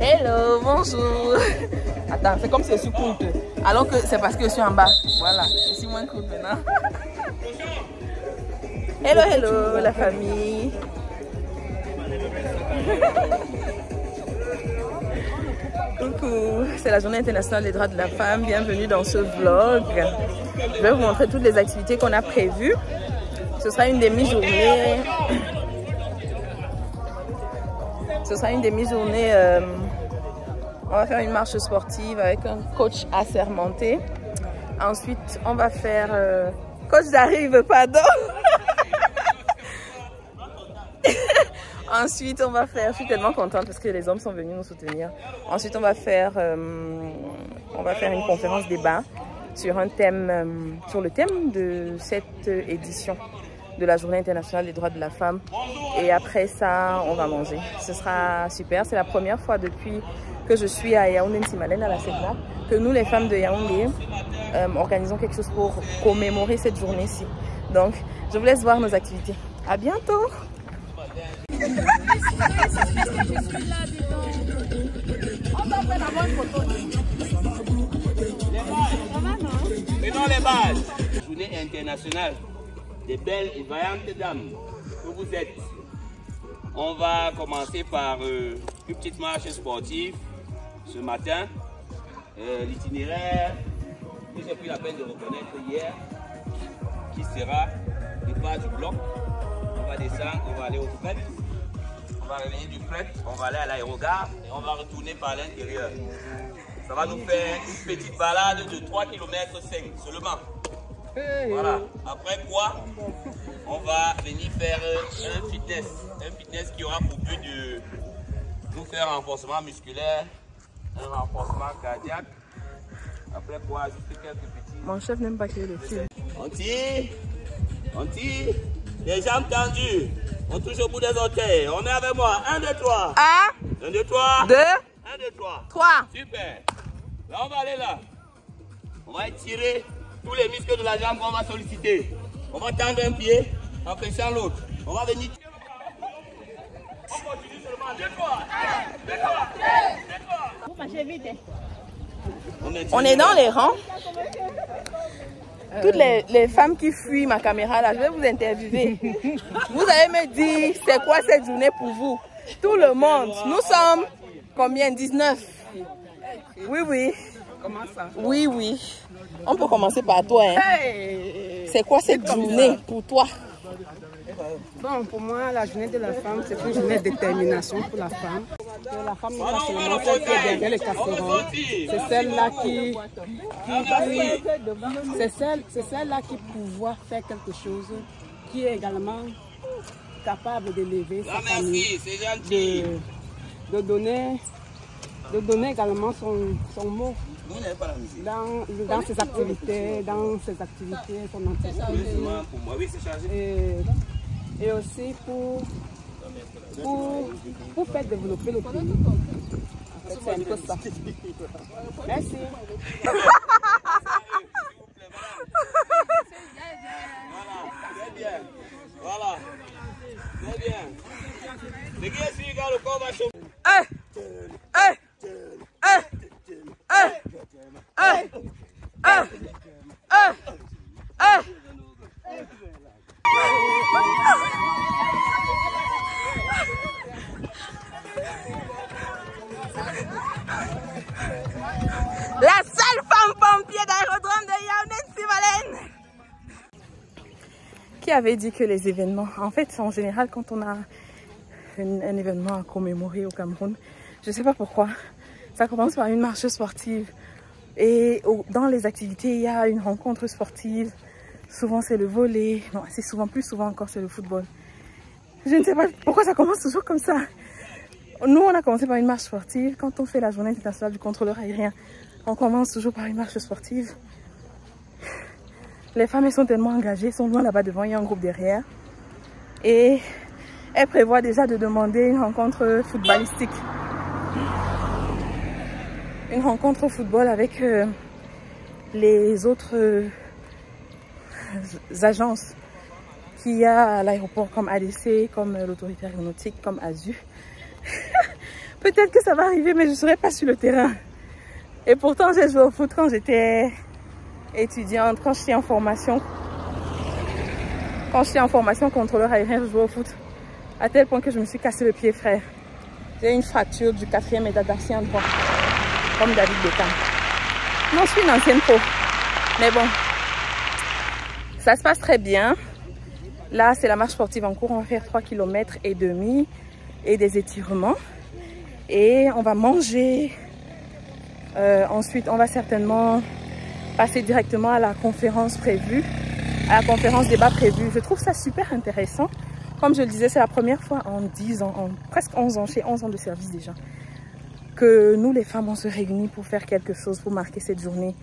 Hello, bonjour. Attends, c'est comme si je suis courte. Alors que c'est parce que je suis en bas. Voilà, je suis moins courte maintenant. Hello, hello, la famille. Coucou, c'est la Journée internationale des droits de la femme. Bienvenue dans ce vlog. Je vais vous montrer toutes les activités qu'on a prévues. Ce sera une demi-journée. On va faire une marche sportive avec un coach assermenté. Ensuite, on va faire... Coach j'arrive, pardon. Ensuite, on va faire... Je suis tellement contente parce que les hommes sont venus nous soutenir. Ensuite, on va faire une conférence débat sur un thème, sur le thème de cette édition de la Journée internationale des droits de la femme. Et après ça, on va manger. Ce sera super. C'est la première fois depuis que je suis à Yaoundé Nsimalen, à la CEDNA, que nous, les femmes de Yaoundé, organisons quelque chose pour commémorer cette journée-ci. Donc, je vous laisse voir nos activités. À bientôt! Prenons les bases. Journée internationale des belles et vaillantes dames que vous êtes. On va commencer par une petite marche sportive ce matin. L'itinéraire que j'ai pris la peine de reconnaître hier, qui sera le pas du bloc. On va descendre, on va aller au fret. On va revenir du fret, on va aller à l'aérogare et on va retourner par l'intérieur. Ça va nous faire une petite balade de 3 km 5 seulement. Voilà. Après quoi, on va venir faire un fitness qui aura pour but de nous faire un renforcement musculaire, un renforcement cardiaque. Après quoi, juste quelques petits... Mon chef n'aime pas qu'il y ait le fil. On tire, les jambes tendues, on touche au bout des orteils. On est avec moi, 1, 2, 3. 1, 2, 3. 2. 1, 2, 3. 3. Super. Là, on va aller là. On va étirer tous les muscles de la jambe qu'on va solliciter. On va tendre un pied en pressant l'autre. On va venir. On continue seulement 2 fois. 2 fois. Vous marchez vite. On est dans les rangs. Toutes les femmes qui fuient ma caméra là, je vais vous interviewer. Vous allez me dire c'est quoi cette journée pour vous. Tout le monde. Nous sommes combien? 19. Oui, oui. Comment ça? Oui, oui. On peut commencer par toi. Hein. Hey. C'est quoi cette journée pour toi? Bon, pour moi, la journée de la femme, c'est une journée de détermination pour la femme. La femme n'est pas seulement celle qui est derrière les casseroles. C'est celle-là c'est celle-là qui pouvoir faire quelque chose, qui est également capable d'élever sa famille, de donner également son mot dans ses activités, son entreprise. Et aussi pour faire développer le pays. En fait, c'est un peu ça. Merci. Voilà, très bien. Les gars, si regarde le corps va chauffer. La seule femme pompier d'aérodrome de Yaoundé Nsimalen. Qui avait dit que les événements, en fait, en général, quand on a un événement à commémorer au Cameroun, je ne sais pas pourquoi, ça commence par une marche sportive. Et dans les activités, il y a une rencontre sportive. Souvent, c'est le volley. Non, c'est souvent, plus souvent encore, c'est le football. Je ne sais pas pourquoi ça commence toujours comme ça. Nous, on a commencé par une marche sportive. Quand on fait la journée internationale du contrôleur aérien, on commence toujours par une marche sportive. Les femmes, elles sont tellement engagées, elles sont loin là-bas devant, il y a un groupe derrière. Et elles prévoient déjà de demander une rencontre footballistique. Une rencontre au football avec les autres agences qu'il y a à l'aéroport, comme ADC, comme l'autorité aéronautique, comme ASU. Peut-être que ça va arriver, mais je ne serai pas sur le terrain. Et pourtant, j'ai joué au foot quand j'étais étudiante, quand j'étais en formation. Quand j'étais en formation contrôleur aérien, je jouais au foot. À tel point que je me suis cassé le pied, frère. J'ai une fracture du 4e métatarsier droit. Comme David Beckham. Non, je suis une ancienne pro. Mais bon, ça se passe très bien. Là, c'est la marche sportive en cours. On va faire 3,5 km et des étirements. Et on va manger. Ensuite, on va certainement passer directement à la conférence prévue. À la conférence débat prévue. Je trouve ça super intéressant. Comme je le disais, c'est la première fois en 10 ans, en presque 11 ans, chez 11 ans de service déjà, que nous, les femmes, on se réunit pour faire quelque chose, pour marquer cette journée.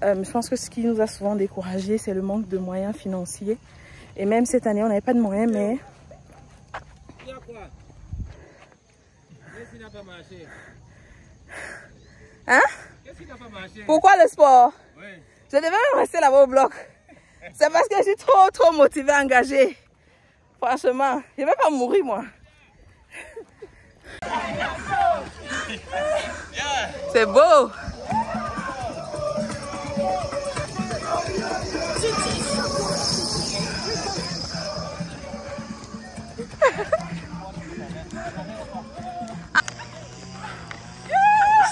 Je pense que ce qui nous a souvent découragés, c'est le manque de moyens financiers. Et même cette année, on n'avait pas de moyens, mais... Hein? Pourquoi le sport? Oui. Je devais même rester là-bas au bloc. C'est parce que je suis trop motivée, engagée. Franchement, je ne vais pas mourir, moi. C'est beau.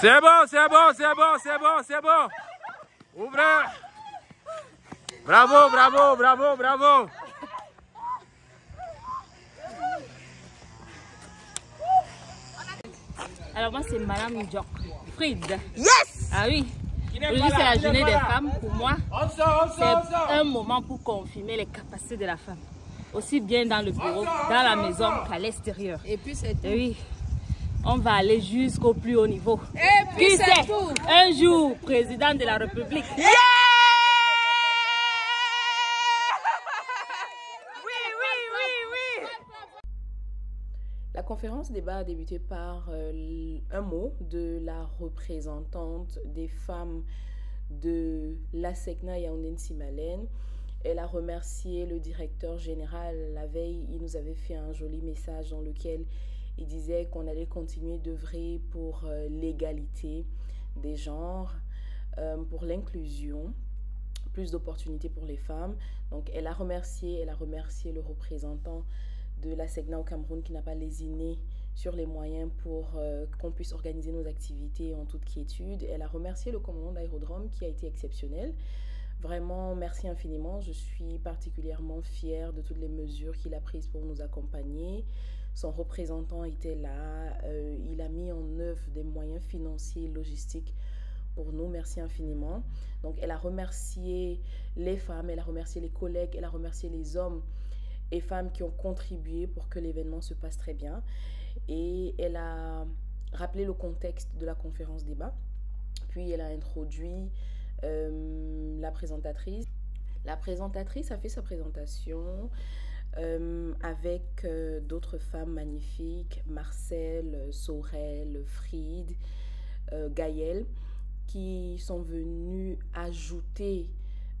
C'est bon, c'est bon, c'est bon, c'est bon, c'est bon. Ouvrez. Bravo, bravo, bravo, bravo. Alors moi c'est Madame Diok Fried. Yes! Ah oui. Aujourd'hui c'est la journée des femmes. Pour moi, c'est un moment pour confirmer les capacités de la femme. Aussi bien dans le bureau, dans la maison qu'à l'extérieur. Et puis c'est tout. Et oui. On va aller jusqu'au plus haut niveau. Et puis c'est tout. Un jour, président de la République. Yeah! La conférence débat a débuté par un mot de la représentante des femmes de l'ASECNA Yaoundé Nsimalène. Elle a remercié le directeur général. La veille, il nous avait fait un joli message dans lequel il disait qu'on allait continuer d'œuvrer pour l'égalité des genres, pour l'inclusion, plus d'opportunités pour les femmes. Donc elle a remercié le représentant de l'ASECNA au Cameroun qui n'a pas lésiné sur les moyens pour qu'on puisse organiser nos activités en toute quiétude. Elle a remercié le commandant d'aérodrome qui a été exceptionnel. Vraiment, merci infiniment. Je suis particulièrement fière de toutes les mesures qu'il a prises pour nous accompagner. Son représentant était là. Il a mis en œuvre des moyens financiers et logistiques pour nous. Merci infiniment. Donc, elle a remercié les femmes, elle a remercié les collègues, elle a remercié les hommes et femmes qui ont contribué pour que l'événement se passe très bien. Et elle a rappelé le contexte de la conférence débat. Puis, elle a introduit la présentatrice. La présentatrice a fait sa présentation avec d'autres femmes magnifiques, Marcel, Sorel, Fried, Gaël, qui sont venues ajouter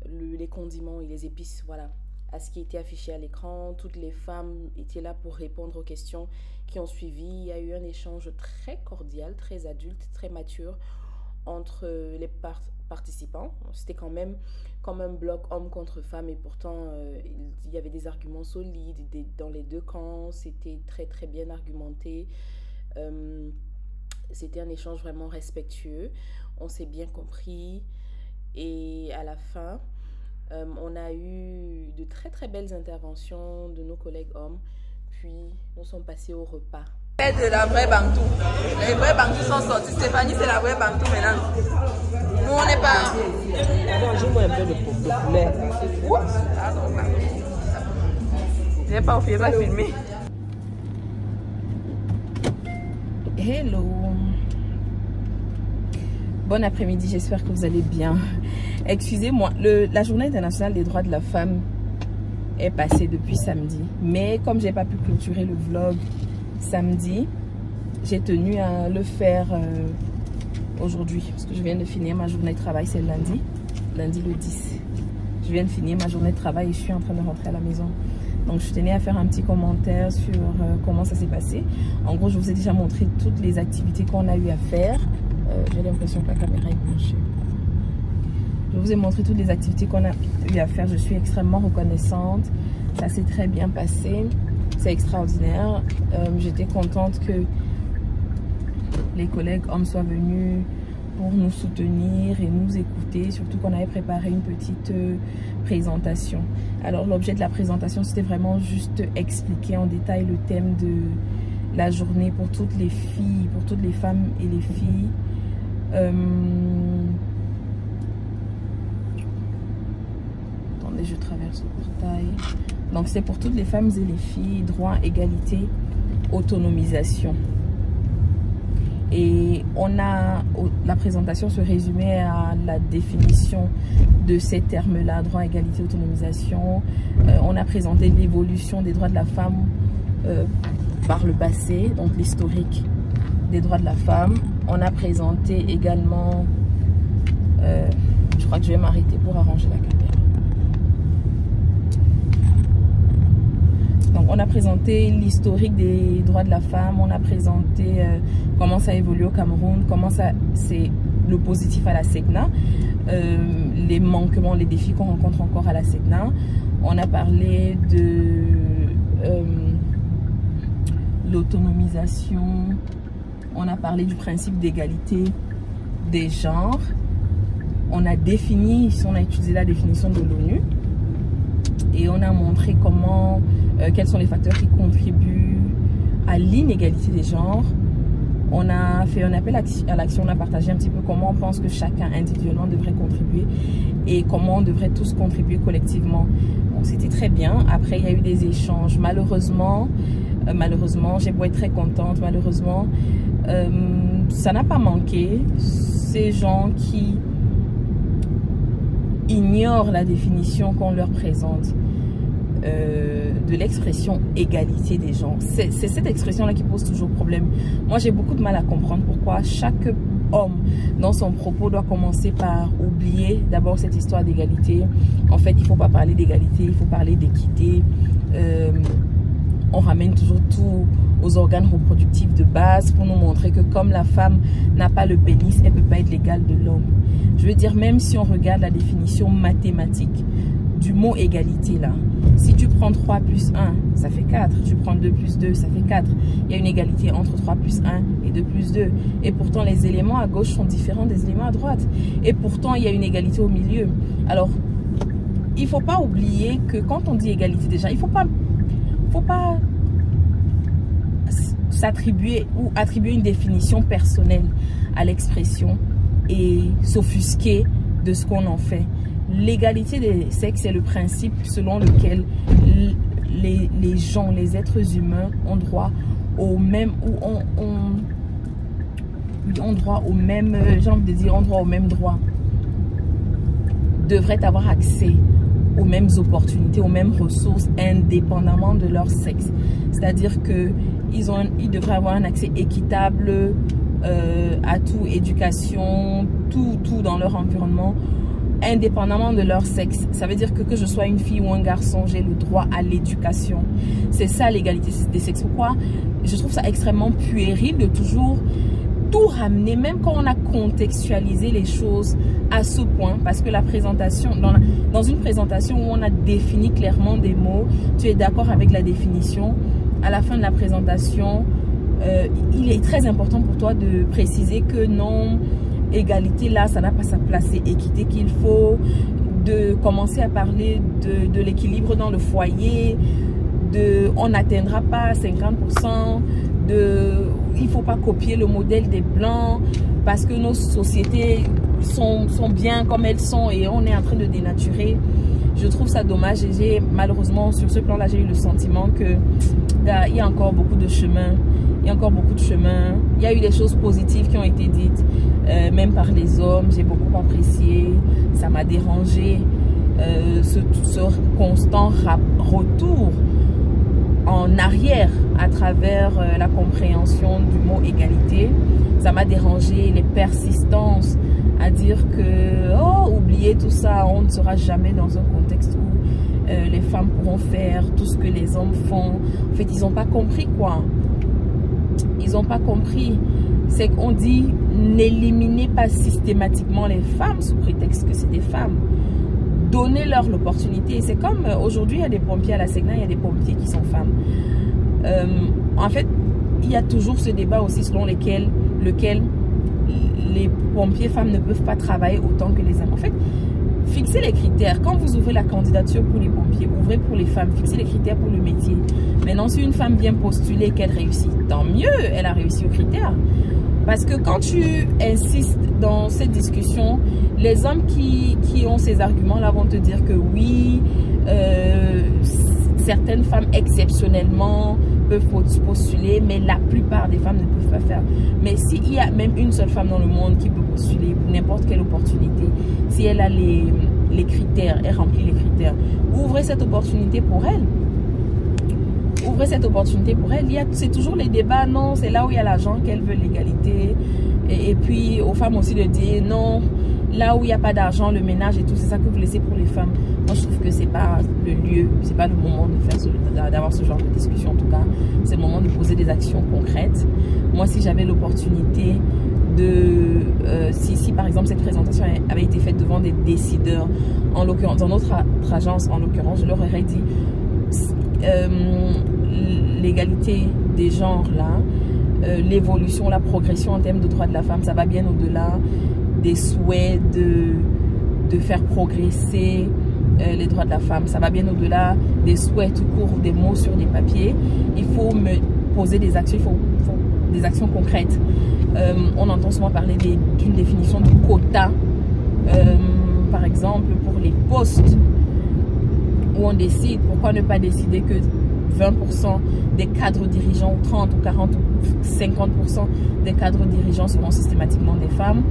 les condiments et les épices, voilà, à ce qui était affiché à l'écran. Toutes les femmes étaient là pour répondre aux questions qui ont suivi. Il y a eu un échange très cordial, très adulte, très mature entre les participants. C'était quand même comme un bloc homme contre femme et pourtant il y avait des arguments solides dans les deux camps. C'était très bien argumenté. C'était un échange vraiment respectueux. On s'est bien compris et à la fin on a eu de très belles interventions de nos collègues hommes. Puis nous sommes passés au repas. De la vraie Bantou. Les vrais Bantou sont sortis. Stéphanie, c'est la vraie Bantou maintenant. Nous, on n'est pas... Mangez-moi un peu de poulet. Je n'ai pas oublié, pas filmé. Hello. Bon après-midi, j'espère que vous allez bien. Excusez-moi, la journée internationale des droits de la femme est passée depuis samedi. Mais comme j'ai pas pu clôturer le vlog samedi, j'ai tenu à le faire aujourd'hui parce que je viens de finir ma journée de travail. C'est lundi le 10. Je viens de finir ma journée de travail et je suis en train de rentrer à la maison. Donc je tenais à faire un petit commentaire sur comment ça s'est passé. En gros, je vous ai déjà montré toutes les activités qu'on a eu à faire. J'ai l'impression que la caméra est penchée. Je vous ai montré toutes les activités qu'on a eu à faire. Je suis extrêmement reconnaissante. Ça s'est très bien passé. C'est extraordinaire. J'étais contente que les collègues hommes soient venus pour nous soutenir et nous écouter. Surtout qu'on avait préparé une petite présentation. Alors l'objet de la présentation, c'était vraiment juste expliquer en détail le thème de la journée pour toutes les filles, pour toutes les femmes et les filles. Attendez, je traverse le portail. Donc c'est pour toutes les femmes et les filles, droit, égalité, autonomisation. Et la présentation se résumait à la définition de ces termes-là, droit, égalité, autonomisation. On a présenté l'évolution des droits de la femme par le passé, donc l'historique des droits de la femme. On a présenté également, je crois que je vais m'arrêter pour arranger la caméra. Donc on a présenté l'historique des droits de la femme, on a présenté comment ça évolue au Cameroun, comment c'est le positif à la SECNA, les manquements, les défis qu'on rencontre encore à la SECNA. On a parlé de l'autonomisation, on a parlé du principe d'égalité des genres, on a utilisé la définition de l'ONU et on a montré quels sont les facteurs qui contribuent à l'inégalité des genres. On a fait un appel à l'action, on a partagé un petit peu comment on pense que chacun individuellement devrait contribuer et comment on devrait tous contribuer collectivement. Bon, c'était très bien. Après, il y a eu des échanges. Malheureusement, j'ai beau être très contente, malheureusement, ça n'a pas manqué. Ces gens qui ignorent la définition qu'on leur présente de l'expression égalité des genres. C'est cette expression-là qui pose toujours problème. Moi, j'ai beaucoup de mal à comprendre pourquoi chaque homme, dans son propos, doit commencer par oublier d'abord cette histoire d'égalité. En fait, il ne faut pas parler d'égalité, il faut parler d'équité. On ramène toujours tout aux organes reproductifs de base pour nous montrer que comme la femme n'a pas le pénis, elle ne peut pas être l'égale de l'homme. Je veux dire, même si on regarde la définition mathématique du mot égalité là, si tu prends 3 plus 1, ça fait 4. Tu prends 2 plus 2, ça fait 4. Il y a une égalité entre 3 plus 1 et 2 plus 2. Et pourtant, les éléments à gauche sont différents des éléments à droite. Et pourtant, il y a une égalité au milieu. Alors, il ne faut pas oublier que quand on dit égalité déjà, il ne faut pas s'attribuer ou attribuer une définition personnelle à l'expression et s'offusquer de ce qu'on en fait. L'égalité des sexes est le principe selon lequel les gens, les êtres humains ont droit au même, ont droit au même, j'ai envie de dire, ont droit au même droit, devraient avoir accès aux mêmes opportunités, aux mêmes ressources, indépendamment de leur sexe. C'est-à-dire qu'ils devraient avoir un accès équitable à tout, éducation, tout dans leur environnement, indépendamment de leur sexe. Ça veut dire que je sois une fille ou un garçon, j'ai le droit à l'éducation. C'est ça l'égalité des sexes. Pourquoi? Je trouve ça extrêmement puéril de toujours tout ramener, même quand on a contextualisé les choses à ce point, parce que la présentation, dans une présentation où on a défini clairement des mots, tu es d'accord avec la définition, à la fin de la présentation, il est très important pour toi de préciser que non, égalité là, ça n'a pas sa place, c'est équité qu'il faut, de commencer à parler de l'équilibre dans le foyer, on n'atteindra pas 50%, il ne faut pas copier le modèle des Blancs parce que nos sociétés sont bien comme elles sont et on est en train de dénaturer. Je trouve ça dommage et malheureusement sur ce plan-là, j'ai eu le sentiment qu'il y a encore beaucoup de chemin. Il y a encore beaucoup de chemin. Il y a eu des choses positives qui ont été dites, même par les hommes. J'ai beaucoup apprécié. Ça m'a dérangé. Ce constant retour en arrière à travers la compréhension du mot égalité. Ça m'a dérangé, les persistances à dire que, oh, oubliez tout ça, on ne sera jamais dans un contexte où les femmes pourront faire tout ce que les hommes font. En fait, ils n'ont pas compris quoi. Ils n'ont pas compris. C'est qu'on dit n'éliminez pas systématiquement les femmes sous prétexte que c'est des femmes. Donnez-leur l'opportunité. C'est comme aujourd'hui, il y a des pompiers à la Segna, il y a des pompiers qui sont femmes. En fait, il y a toujours ce débat aussi selon lequel les pompiers femmes ne peuvent pas travailler autant que les hommes. En fait, fixez les critères. Quand vous ouvrez la candidature pour les pompiers, ouvrez pour les femmes, fixez les critères pour le métier. Maintenant, si une femme vient postuler et qu'elle réussit, tant mieux, elle a réussi aux critères. Parce que quand tu insistes dans cette discussion, les hommes qui ont ces arguments-là vont te dire que oui, certaines femmes exceptionnellement peuvent postuler, mais la plupart des femmes ne peuvent pas faire. Mais s'il y a même une seule femme dans le monde qui peut postuler pour n'importe quelle opportunité, si elle a les critères, elle remplit les critères, ouvrez cette opportunité pour elle. Ouvrez cette opportunité pour elle. C'est toujours les débats, non, c'est là où il y a l'argent qu'elle veut l'égalité. Et puis aux femmes aussi de dire non, là où il n'y a pas d'argent, le ménage et tout, c'est ça que vous laissez pour les femmes. Moi je trouve que c'est pas le lieu, c'est pas le moment de faire d'avoir ce genre de discussion en tout cas. C'est le moment de poser des actions concrètes. Moi si j'avais l'opportunité de si par exemple cette présentation avait été faite devant des décideurs, en l'occurrence dans notre agence en l'occurrence, je leur aurais dit l'égalité des genres là, l'évolution, la progression en termes de droits de la femme, ça va bien au-delà des souhaits de faire progresser les droits de la femme. Ça va bien au-delà des souhaits tout court, des mots sur des papiers. Il faut me poser des actions, il faut des actions concrètes. On entend souvent parler d'une définition de quota, par exemple pour les postes où on décide, pourquoi ne pas décider que 20% des cadres dirigeants, ou 30 ou 40 ou 50% des cadres dirigeants seront systématiquement des femmes.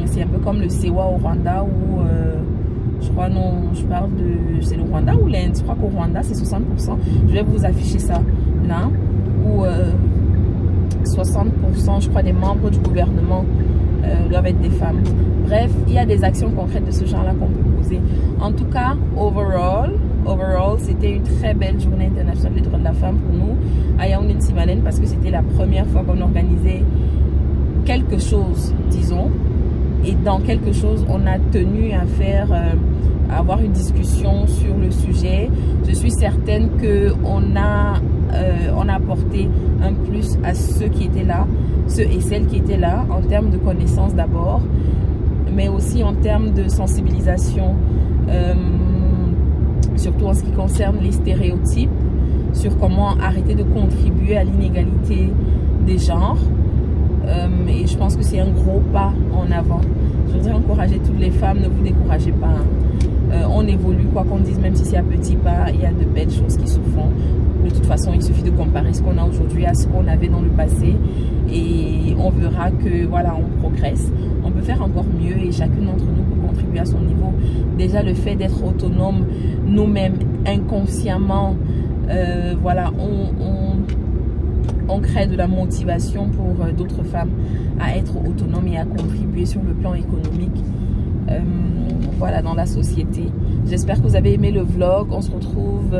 C'est un peu comme le CEWA au Rwanda où je crois, non, je parle de, c'est le Rwanda ou l'Inde, je crois qu'au Rwanda c'est 60%. Je vais vous afficher ça là, où 60% je crois des membres du gouvernement doivent être des femmes. Bref, il y a des actions concrètes de ce genre là qu'on peut poser. En tout cas, overall c'était une très belle journée internationale des droits de la femme pour nous à Yaoundé-Nsimalène, parce que c'était la première fois qu'on organisait quelque chose, disons, et dans quelque chose on a tenu à faire à avoir une discussion sur le sujet. Je suis certaine que on a apporté un plus à ceux qui étaient là, ceux et celles qui étaient là, en termes de connaissances d'abord, mais aussi en termes de sensibilisation, surtout en ce qui concerne les stéréotypes, sur comment arrêter de contribuer à l'inégalité des genres. Et je pense que c'est un gros pas en avant. Je voudrais encourager toutes les femmes, ne vous découragez pas. On évolue, quoi qu'on dise, même si c'est à petits pas, il y a de belles choses qui se font. De toute façon, il suffit de comparer ce qu'on a aujourd'hui à ce qu'on avait dans le passé et on verra que voilà, on progresse. On peut faire encore mieux et chacune d'entre nous peut contribuer à son niveau. Déjà, le fait d'être autonome nous-mêmes, inconsciemment, voilà, on crée de la motivation pour d'autres femmes à être autonomes et à contribuer sur le plan économique, voilà, dans la société. J'espère que vous avez aimé le vlog. On se retrouve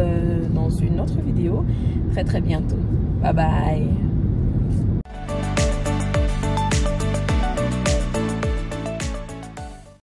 dans une autre vidéo très bientôt. Bye bye.